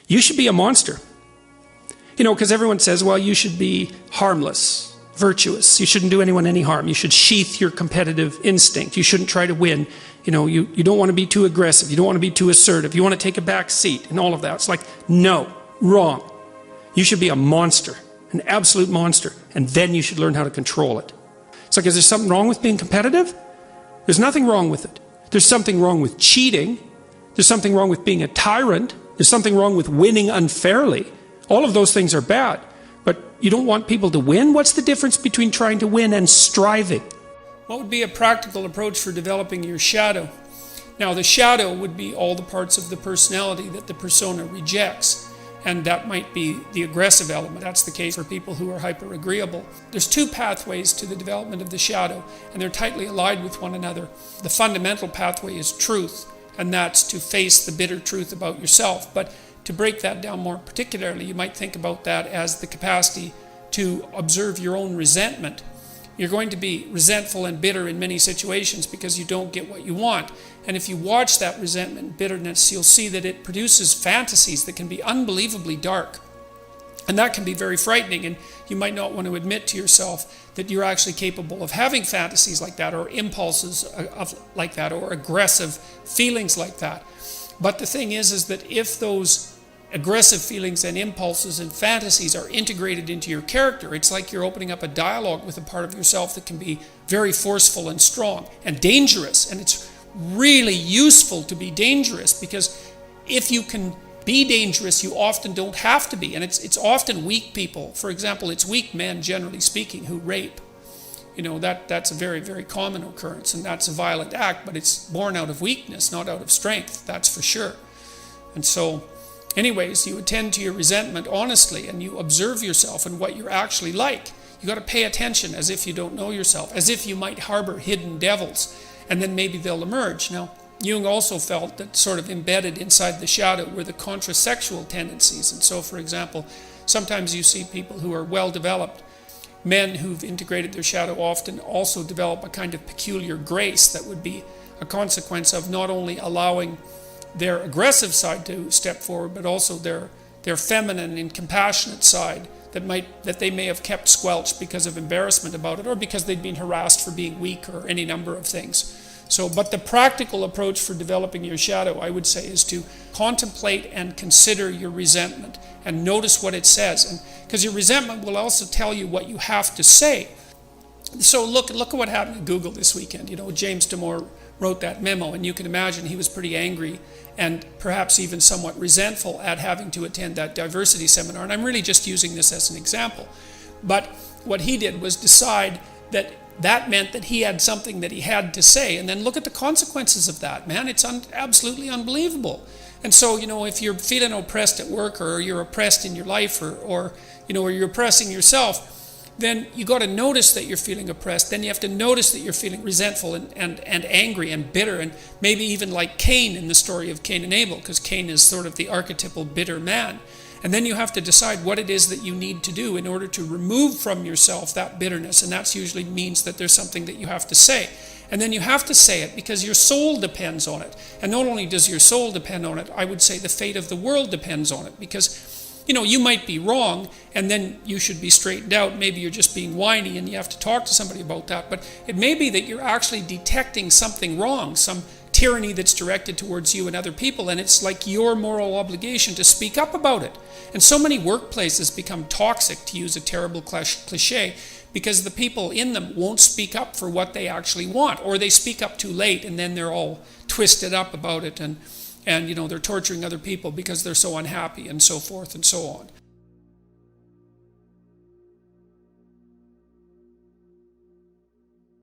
you should be a monster. You know, because everyone says, well, you should be harmless, virtuous. You shouldn't do anyone any harm. You should sheath your competitive instinct. You shouldn't try to win. You know, you don't want to be too aggressive. You don't want to be too assertive. You want to take a back seat and all of that. It's like, no, wrong. You should be a monster, an absolute monster. And then you should learn how to control it. It's like, is there something wrong with being competitive? There's nothing wrong with it. There's something wrong with cheating. There's something wrong with being a tyrant. There's something wrong with winning unfairly. All of those things are bad. But you don't want people to win? What's the difference between trying to win and striving? What would be a practical approach for developing your shadow? Now, the shadow would be all the parts of the personality that the persona rejects. And that might be the aggressive element. That's the case for people who are hyper-agreeable. There's two pathways to the development of the shadow, and they're tightly allied with one another. The fundamental pathway is truth, and that's to face the bitter truth about yourself. But to break that down more particularly, you might think about that as the capacity to observe your own resentment. You're going to be resentful and bitter in many situations because you don't get what you want. And if you watch that resentment and bitterness, you'll see that it produces fantasies that can be unbelievably dark. And that can be very frightening, and you might not want to admit to yourself that you're actually capable of having fantasies like that, or impulses like that, or aggressive feelings like that. But the thing is that if those aggressive feelings and impulses and fantasies are integrated into your character, it's like you're opening up a dialogue with a part of yourself that can be very forceful and strong and dangerous. And it's really useful to be dangerous, because if you can be dangerous, you often don't have to be. And it's often weak people. For example, it's weak men, generally speaking, who rape. You know, that's a very, very common occurrence, and that's a violent act, but it's born out of weakness, not out of strength, that's for sure. And so, anyways, you attend to your resentment honestly, and you observe yourself and what you're actually like. You got to pay attention as if you don't know yourself, as if you might harbor hidden devils, and then maybe they'll emerge. Now, Jung also felt that sort of embedded inside the shadow were the contrasexual tendencies. And so, for example, sometimes you see people who are well-developed. Men who've integrated their shadow often also develop a kind of peculiar grace that would be a consequence of not only allowing their aggressive side to step forward, but also their feminine and compassionate side that they may have kept squelched because of embarrassment about it, or because they'd been harassed for being weak, or any number of things. So, but the practical approach for developing your shadow, I would say, is to contemplate and consider your resentment and notice what it says. And because your resentment will also tell you what you have to say. So look at what happened at Google this weekend. You know, James Damore wrote that memo, and you can imagine he was pretty angry and perhaps even somewhat resentful at having to attend that diversity seminar. And I'm really just using this as an example. But what he did was decide that meant that he had something that he had to say, and then look at the consequences of that, man. It's absolutely unbelievable. And so, you know, if you're feeling oppressed at work, or you're oppressed in your life, or you're oppressing yourself, then you got to notice that you're feeling oppressed. Then you have to notice that you're feeling resentful and angry and bitter, and maybe even like Cain in the story of Cain and Abel, because Cain is sort of the archetypal bitter man. And then you have to decide what it is that you need to do in order to remove from yourself that bitterness. And that usually means that there's something that you have to say. And then you have to say it because your soul depends on it. And not only does your soul depend on it, I would say the fate of the world depends on it. Because, you know, you might be wrong, and then you should be straightened out. Maybe you're just being whiny and you have to talk to somebody about that. But it may be that you're actually detecting something wrong, some tyranny that's directed towards you and other people, and it's like your moral obligation to speak up about it. And so many workplaces become toxic, to use a terrible cliche, because the people in them won't speak up for what they actually want, or they speak up too late, and then they're all twisted up about it, and you know, they're torturing other people because they're so unhappy, and so forth and so on.